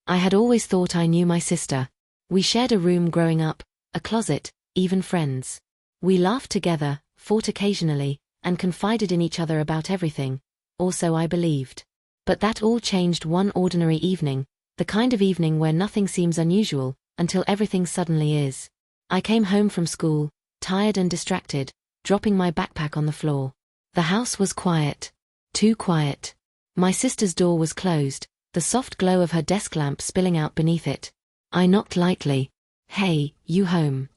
I had always thought I knew my sister. We shared a room growing up, a closet, even friends. We laughed together, fought occasionally, and confided in each other about everything, or so I believed. But that all changed one ordinary evening, the kind of evening where nothing seems unusual, until everything suddenly is. I came home from school, tired and distracted, dropping my backpack on the floor. The house was quiet. Too quiet. My sister's door was closed, the soft glow of her desk lamp spilling out beneath it. I knocked lightly. "Hey, you home?"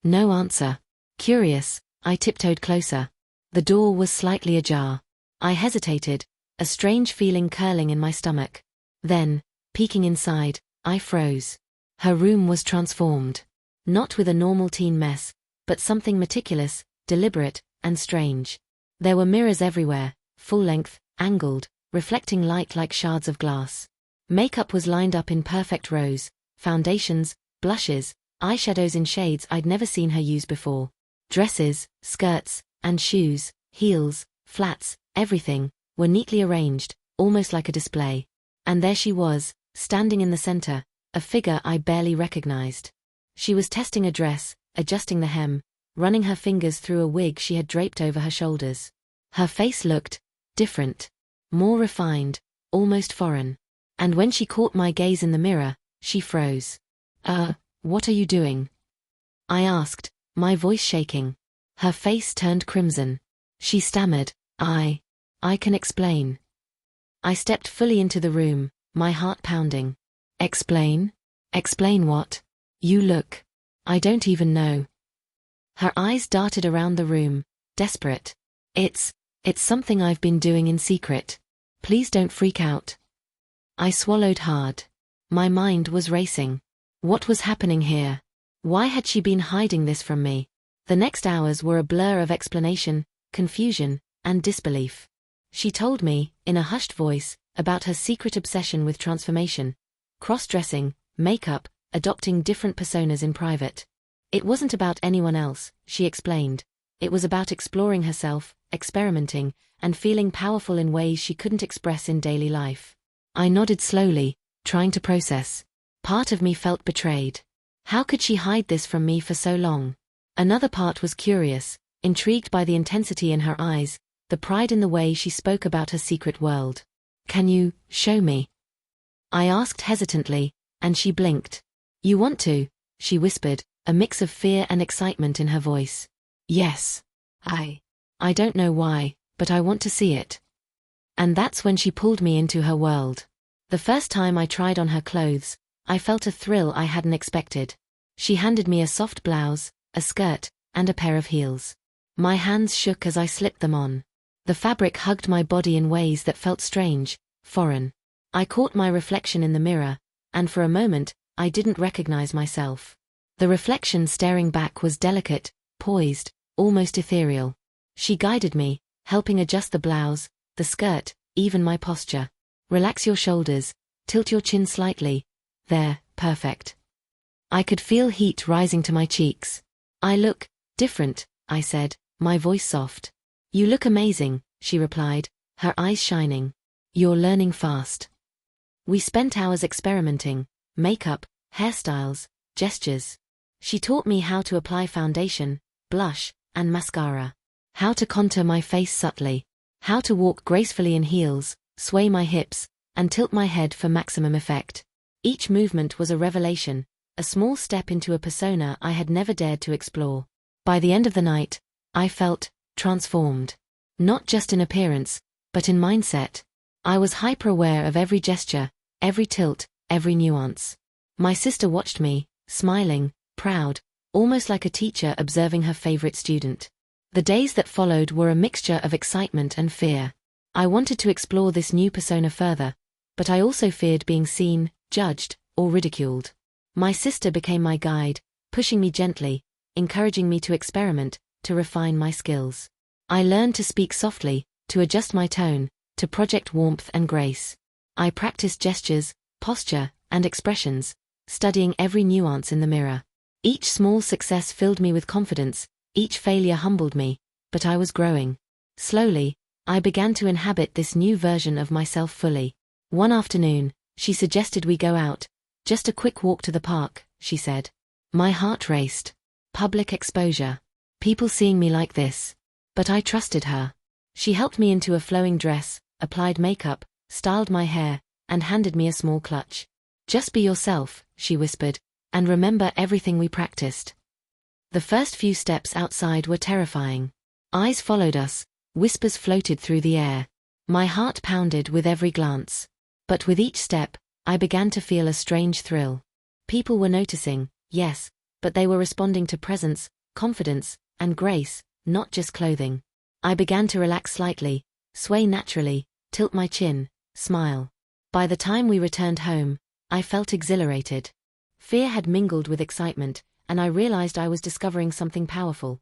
No answer. Curious, I tiptoed closer. The door was slightly ajar. I hesitated, a strange feeling curling in my stomach. Then, peeking inside, I froze. Her room was transformed. Not with a normal teen mess, but something meticulous, deliberate, and strange. There were mirrors everywhere, full-length, angled, reflecting light like shards of glass. Makeup was lined up in perfect rows, foundations, blushes, eyeshadows in shades I'd never seen her use before. Dresses, skirts, and shoes, heels, flats, everything, were neatly arranged, almost like a display. And there she was, standing in the center, a figure I barely recognized. She was testing a dress, adjusting the hem, running her fingers through a wig she had draped over her shoulders. Her face looked different, more refined, almost foreign. And when she caught my gaze in the mirror, she froze. What are you doing?" I asked, my voice shaking. Her face turned crimson. She stammered, I can explain." I stepped fully into the room, my heart pounding. "Explain? Explain what? You look. I don't even know." Her eyes darted around the room, desperate. It's something I've been doing in secret. Please don't freak out." I swallowed hard. My mind was racing. What was happening here? Why had she been hiding this from me? The next hours were a blur of explanation, confusion, and disbelief. She told me, in a hushed voice, about her secret obsession with transformation, cross-dressing, makeup, adopting different personas in private. It wasn't about anyone else, she explained. It was about exploring herself, experimenting, and feeling powerful in ways she couldn't express in daily life. I nodded slowly, trying to process. Part of me felt betrayed. How could she hide this from me for so long? Another part was curious, intrigued by the intensity in her eyes, the pride in the way she spoke about her secret world. "Can you show me?" I asked hesitantly, and she blinked. "You want to?" she whispered, a mix of fear and excitement in her voice. "Yes. I don't know why, but I want to see it." And that's when she pulled me into her world. The first time I tried on her clothes, I felt a thrill I hadn't expected. She handed me a soft blouse, a skirt, and a pair of heels. My hands shook as I slipped them on. The fabric hugged my body in ways that felt strange, foreign. I caught my reflection in the mirror, and for a moment, I didn't recognize myself. The reflection staring back was delicate, poised, almost ethereal. She guided me, helping adjust the blouse, the skirt, even my posture. "Relax your shoulders, tilt your chin slightly. There, perfect." I could feel heat rising to my cheeks. "I look different," I said, my voice soft. "You look amazing," she replied, her eyes shining. "You're learning fast." We spent hours experimenting, makeup, hairstyles, gestures. She taught me how to apply foundation, blush, and mascara. How to contour my face subtly. How to walk gracefully in heels, sway my hips, and tilt my head for maximum effect. Each movement was a revelation, a small step into a persona I had never dared to explore. By the end of the night, I felt transformed. Not just in appearance, but in mindset. I was hyper-aware of every gesture, every tilt, every nuance. My sister watched me, smiling, proud, almost like a teacher observing her favorite student. The days that followed were a mixture of excitement and fear. I wanted to explore this new persona further, but I also feared being seen, judged, or ridiculed. My sister became my guide, pushing me gently, encouraging me to experiment, to refine my skills. I learned to speak softly, to adjust my tone, to project warmth and grace. I practiced gestures, posture, and expressions, studying every nuance in the mirror. Each small success filled me with confidence, each failure humbled me, but I was growing. Slowly, I began to inhabit this new version of myself fully. One afternoon, She suggested we go out. Just a quick walk to the park, she said. My heart raced. Public exposure. People seeing me like this. But I trusted her. She helped me into a flowing dress, applied makeup, styled my hair, and handed me a small clutch. Just be yourself, she whispered, and remember everything we practiced. The first few steps outside were terrifying. Eyes followed us, whispers floated through the air. My heart pounded with every glance. But with each step, I began to feel a strange thrill. People were noticing, yes, but they were responding to presence, confidence, and grace, not just clothing. I began to relax slightly, sway naturally, tilt my chin, smile. By the time we returned home, I felt exhilarated. Fear had mingled with excitement, and I realized I was discovering something powerful.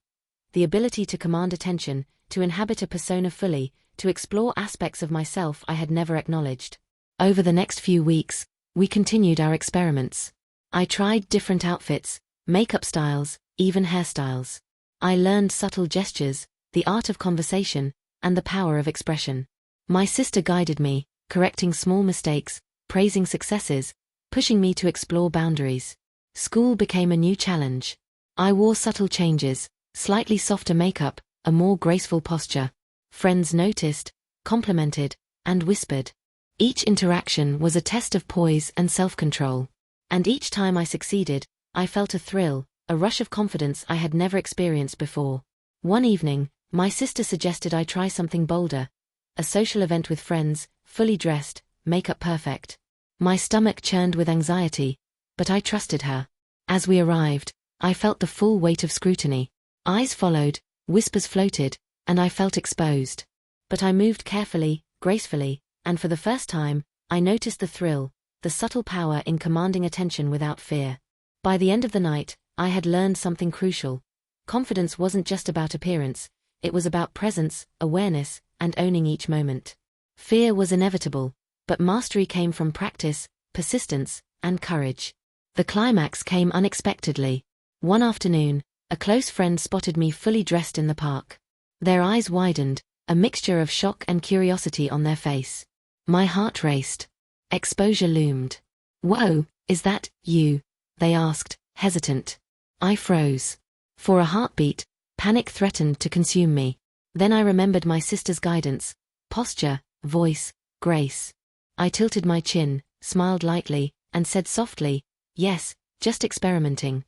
The ability to command attention, to inhabit a persona fully, to explore aspects of myself I had never acknowledged. Over the next few weeks, we continued our experiments. I tried different outfits, makeup styles, even hairstyles. I learned subtle gestures, the art of conversation, and the power of expression. My sister guided me, correcting small mistakes, praising successes, pushing me to explore boundaries. School became a new challenge. I wore subtle changes, slightly softer makeup, a more graceful posture. Friends noticed, complimented, and whispered. Each interaction was a test of poise and self-control. And each time I succeeded, I felt a thrill, a rush of confidence I had never experienced before. One evening, my sister suggested I try something bolder. A social event with friends, fully dressed, makeup perfect. My stomach churned with anxiety, but I trusted her. As we arrived, I felt the full weight of scrutiny. Eyes followed, whispers floated, and I felt exposed. But I moved carefully, gracefully, and for the first time, I noticed the thrill, the subtle power in commanding attention without fear. By the end of the night, I had learned something crucial. Confidence wasn't just about appearance, it was about presence, awareness, and owning each moment. Fear was inevitable, but mastery came from practice, persistence, and courage. The climax came unexpectedly. One afternoon, a close friend spotted me fully dressed in the park. Their eyes widened, a mixture of shock and curiosity on their face. My heart raced. Exposure loomed. "Whoa, is that you?" they asked, hesitant. I froze. For a heartbeat, panic threatened to consume me. Then I remembered my sister's guidance, posture, voice, grace. I tilted my chin, smiled lightly, and said softly, "Yes, just experimenting."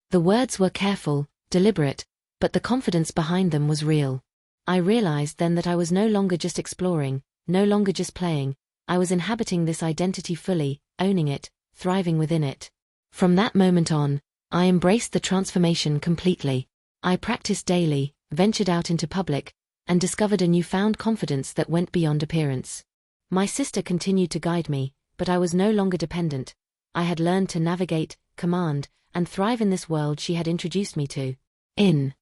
The words were careful, deliberate, but the confidence behind them was real. I realized then that I was no longer just exploring, no longer just playing. I was inhabiting this identity fully, owning it, thriving within it. From that moment on, I embraced the transformation completely. I practiced daily, ventured out into public, and discovered a newfound confidence that went beyond appearance. My sister continued to guide me, but I was no longer dependent. I had learned to navigate, command, and thrive in this world she had introduced me to. In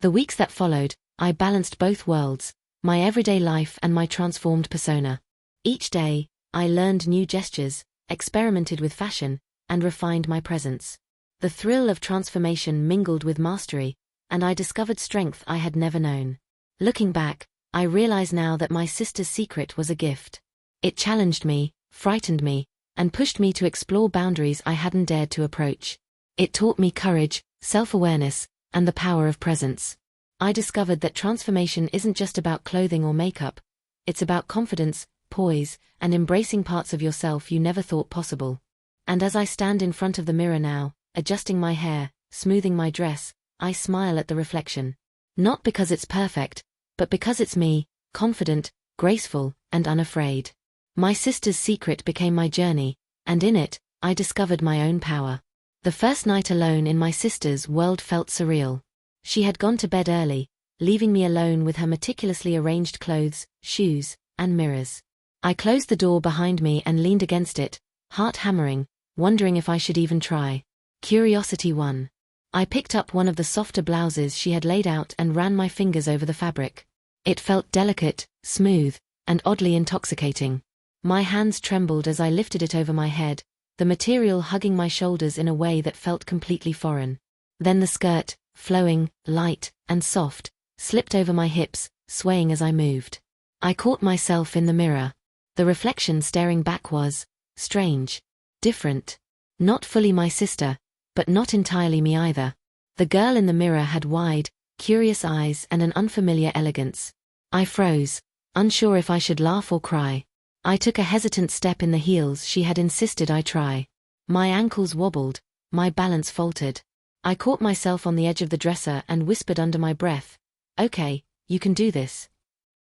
the weeks that followed, I balanced both worlds, my everyday life and my transformed persona. Each day, I learned new gestures, experimented with fashion, and refined my presence. The thrill of transformation mingled with mastery, and I discovered strength I had never known. Looking back, I realize now that my sister's secret was a gift. It challenged me, frightened me, and pushed me to explore boundaries I hadn't dared to approach. It taught me courage, self-awareness, and the power of presence. I discovered that transformation isn't just about clothing or makeup. It's about confidence, poise, and embracing parts of yourself you never thought possible. And as I stand in front of the mirror now, adjusting my hair, smoothing my dress, I smile at the reflection. Not because it's perfect, but because it's me, confident, graceful, and unafraid. My sister's secret became my journey, and in it, I discovered my own power. The first night alone in my sister's world felt surreal. She had gone to bed early, leaving me alone with her meticulously arranged clothes, shoes, and mirrors. I closed the door behind me and leaned against it, heart hammering, wondering if I should even try. Curiosity won. I picked up one of the softer blouses she had laid out and ran my fingers over the fabric. It felt delicate, smooth, and oddly intoxicating. My hands trembled as I lifted it over my head, the material hugging my shoulders in a way that felt completely foreign. Then the skirt, flowing, light, and soft, slipped over my hips, swaying as I moved. I caught myself in the mirror. The reflection staring back was strange, different. Not fully my sister, but not entirely me either. The girl in the mirror had wide, curious eyes and an unfamiliar elegance. I froze, unsure if I should laugh or cry. I took a hesitant step in the heels she had insisted I try. My ankles wobbled, my balance faltered. I caught myself on the edge of the dresser and whispered under my breath, "Okay, you can do this."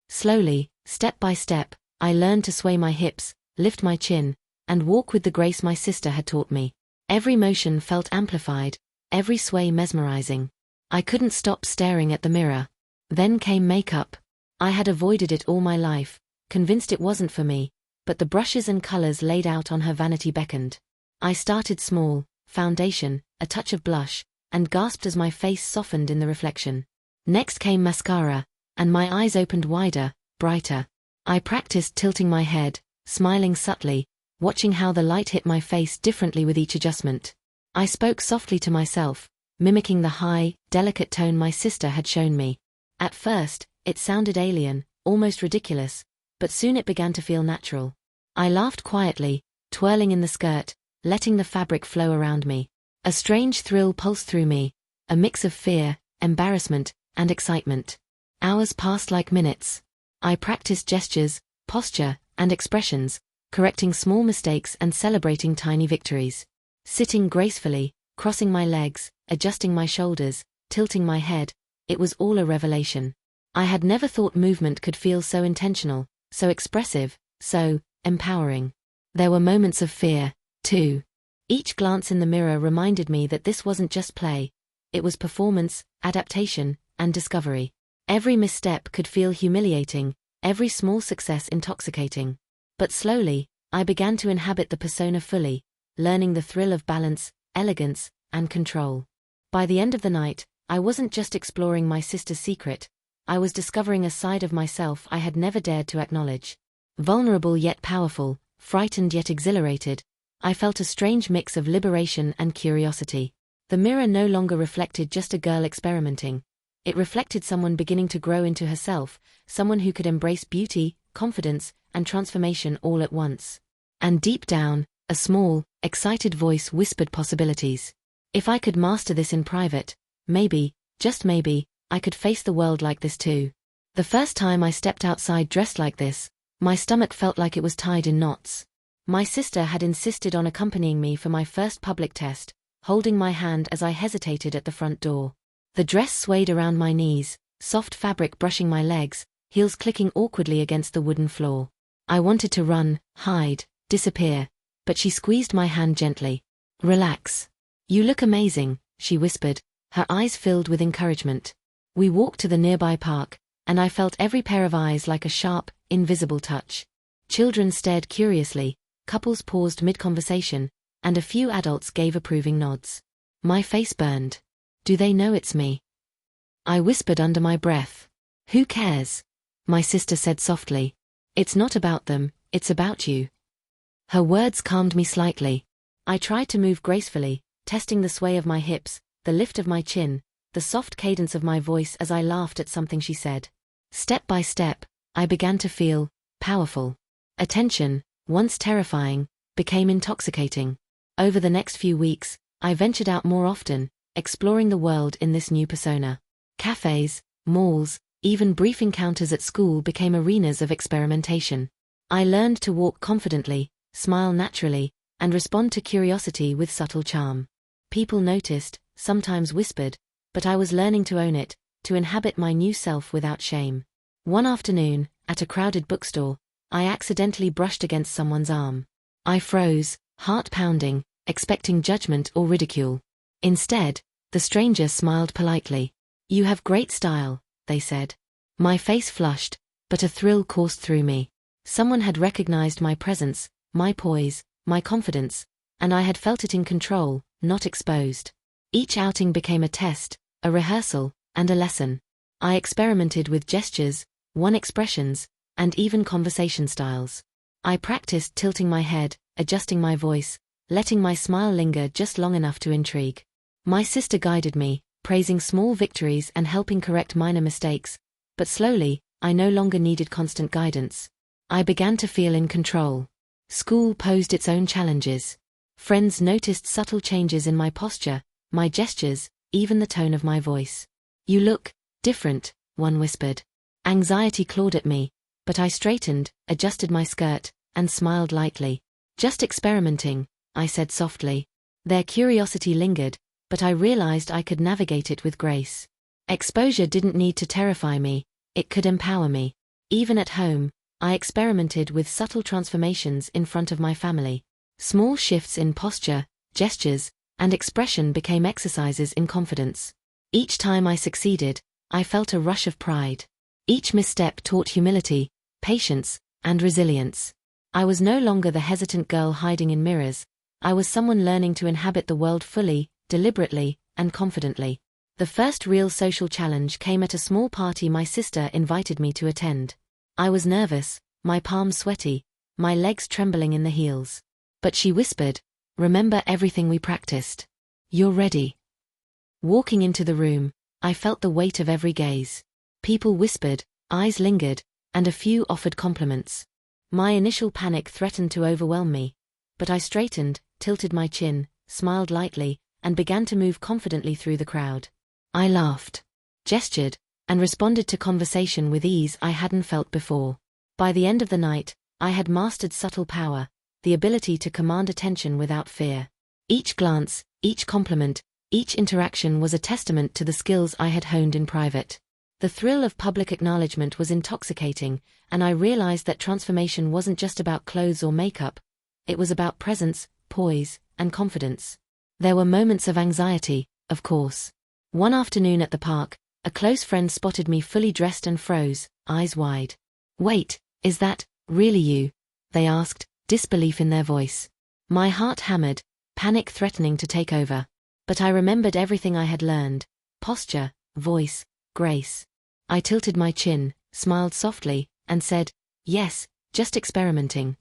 Slowly, step by step, I learned to sway my hips, lift my chin, and walk with the grace my sister had taught me. Every motion felt amplified, every sway mesmerizing. I couldn't stop staring at the mirror. Then came makeup. I had avoided it all my life, convinced it wasn't for me, but the brushes and colors laid out on her vanity beckoned. I started small, foundation, a touch of blush, and gasped as my face softened in the reflection. Next came mascara, and my eyes opened wider, brighter. I practiced tilting my head, smiling subtly, watching how the light hit my face differently with each adjustment. I spoke softly to myself, mimicking the high, delicate tone my sister had shown me. At first, it sounded alien, almost ridiculous, but soon it began to feel natural. I laughed quietly, twirling in the skirt, letting the fabric flow around me. A strange thrill pulsed through me, a mix of fear, embarrassment, and excitement. Hours passed like minutes. I practiced gestures, posture, and expressions, correcting small mistakes and celebrating tiny victories. Sitting gracefully, crossing my legs, adjusting my shoulders, tilting my head, it was all a revelation. I had never thought movement could feel so intentional, so expressive, so empowering. There were moments of fear, too. Each glance in the mirror reminded me that this wasn't just play. It was performance, adaptation, and discovery. Every misstep could feel humiliating, every small success intoxicating. But slowly, I began to inhabit the persona fully, learning the thrill of balance, elegance, and control. By the end of the night, I wasn't just exploring my sister's secret, I was discovering a side of myself I had never dared to acknowledge. Vulnerable yet powerful, frightened yet exhilarated, I felt a strange mix of liberation and curiosity. The mirror no longer reflected just a girl experimenting. It reflected someone beginning to grow into herself, someone who could embrace beauty, confidence, and transformation all at once. And deep down, a small, excited voice whispered possibilities. If I could master this in private, maybe, just maybe, I could face the world like this too. The first time I stepped outside dressed like this, my stomach felt like it was tied in knots. My sister had insisted on accompanying me for my first public test, holding my hand as I hesitated at the front door. The dress swayed around my knees, soft fabric brushing my legs, heels clicking awkwardly against the wooden floor. I wanted to run, hide, disappear, but she squeezed my hand gently. "Relax. You look amazing," she whispered, her eyes filled with encouragement. We walked to the nearby park, and I felt every pair of eyes like a sharp, invisible touch. Children stared curiously, couples paused mid-conversation, and a few adults gave approving nods. My face burned. "Do they know it's me?" I whispered under my breath. "Who cares?" my sister said softly. "It's not about them, it's about you." Her words calmed me slightly. I tried to move gracefully, testing the sway of my hips, the lift of my chin, the soft cadence of my voice as I laughed at something she said. Step by step, I began to feel powerful. Attention, once terrifying, became intoxicating. Over the next few weeks, I ventured out more often, exploring the world in this new persona. Cafes, malls, even brief encounters at school became arenas of experimentation. I learned to walk confidently, smile naturally, and respond to curiosity with subtle charm. People noticed, sometimes whispered, but I was learning to own it, to inhabit my new self without shame. One afternoon, at a crowded bookstore, I accidentally brushed against someone's arm. I froze, heart pounding, expecting judgment or ridicule. Instead, the stranger smiled politely. "You have great style," they said. My face flushed, but a thrill coursed through me. Someone had recognized my presence, my poise, my confidence, and I had felt it in control, not exposed. Each outing became a test, a rehearsal, and a lesson. I experimented with gestures, expressions, and even conversation styles. I practiced tilting my head, adjusting my voice, letting my smile linger just long enough to intrigue. My sister guided me, praising small victories and helping correct minor mistakes, but slowly, I no longer needed constant guidance. I began to feel in control. School posed its own challenges. Friends noticed subtle changes in my posture, my gestures, even the tone of my voice. "You look different," one whispered. Anxiety clawed at me, but I straightened, adjusted my skirt, and smiled lightly. "Just experimenting," I said softly. Their curiosity lingered, but I realized I could navigate it with grace. Exposure didn't need to terrify me, it could empower me. Even at home, I experimented with subtle transformations in front of my family. Small shifts in posture, gestures, and expression became exercises in confidence. Each time I succeeded, I felt a rush of pride. Each misstep taught humility, patience, and resilience. I was no longer the hesitant girl hiding in mirrors. I was someone learning to inhabit the world fully, deliberately, and confidently. The first real social challenge came at a small party my sister invited me to attend. I was nervous, my palms sweaty, my legs trembling in the heels. But she whispered, "Remember everything we practiced. You're ready." Walking into the room, I felt the weight of every gaze. People whispered, eyes lingered, and a few offered compliments. My initial panic threatened to overwhelm me, but I straightened, tilted my chin, smiled lightly, and began to move confidently through the crowd. I laughed, gestured, and responded to conversation with ease I hadn't felt before. By the end of the night, I had mastered subtle power, the ability to command attention without fear. Each glance, each compliment, each interaction was a testament to the skills I had honed in private. The thrill of public acknowledgement was intoxicating, and I realized that transformation wasn't just about clothes or makeup. It was about presence, poise, and confidence. There were moments of anxiety, of course. One afternoon at the park, a close friend spotted me fully dressed and froze, eyes wide. "Wait, is that really you?" they asked, disbelief in their voice. My heart hammered, panic threatening to take over. But I remembered everything I had learned: posture, voice, grace. I tilted my chin, smiled softly, and said, "Yes, just experimenting."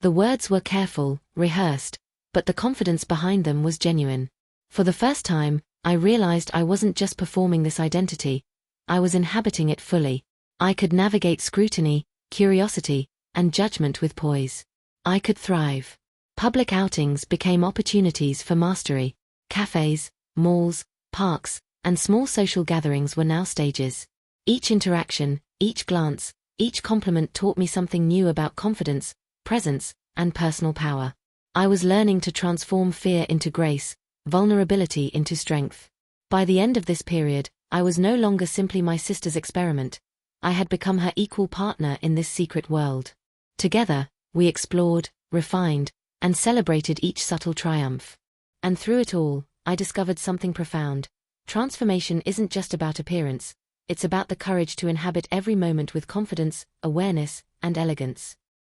The words were careful, rehearsed, but the confidence behind them was genuine. For the first time, I realized I wasn't just performing this identity, I was inhabiting it fully. I could navigate scrutiny, curiosity, and judgment with poise. I could thrive. Public outings became opportunities for mastery. Cafes, malls, parks, and small social gatherings were now stages. Each interaction, each glance, each compliment taught me something new about confidence, presence, and personal power. I was learning to transform fear into grace, vulnerability into strength. By the end of this period, I was no longer simply my sister's experiment. I had become her equal partner in this secret world. Together, we explored, refined, and celebrated each subtle triumph. And through it all, I discovered something profound. Transformation isn't just about appearance, it's about the courage to inhabit every moment with confidence, awareness, and elegance.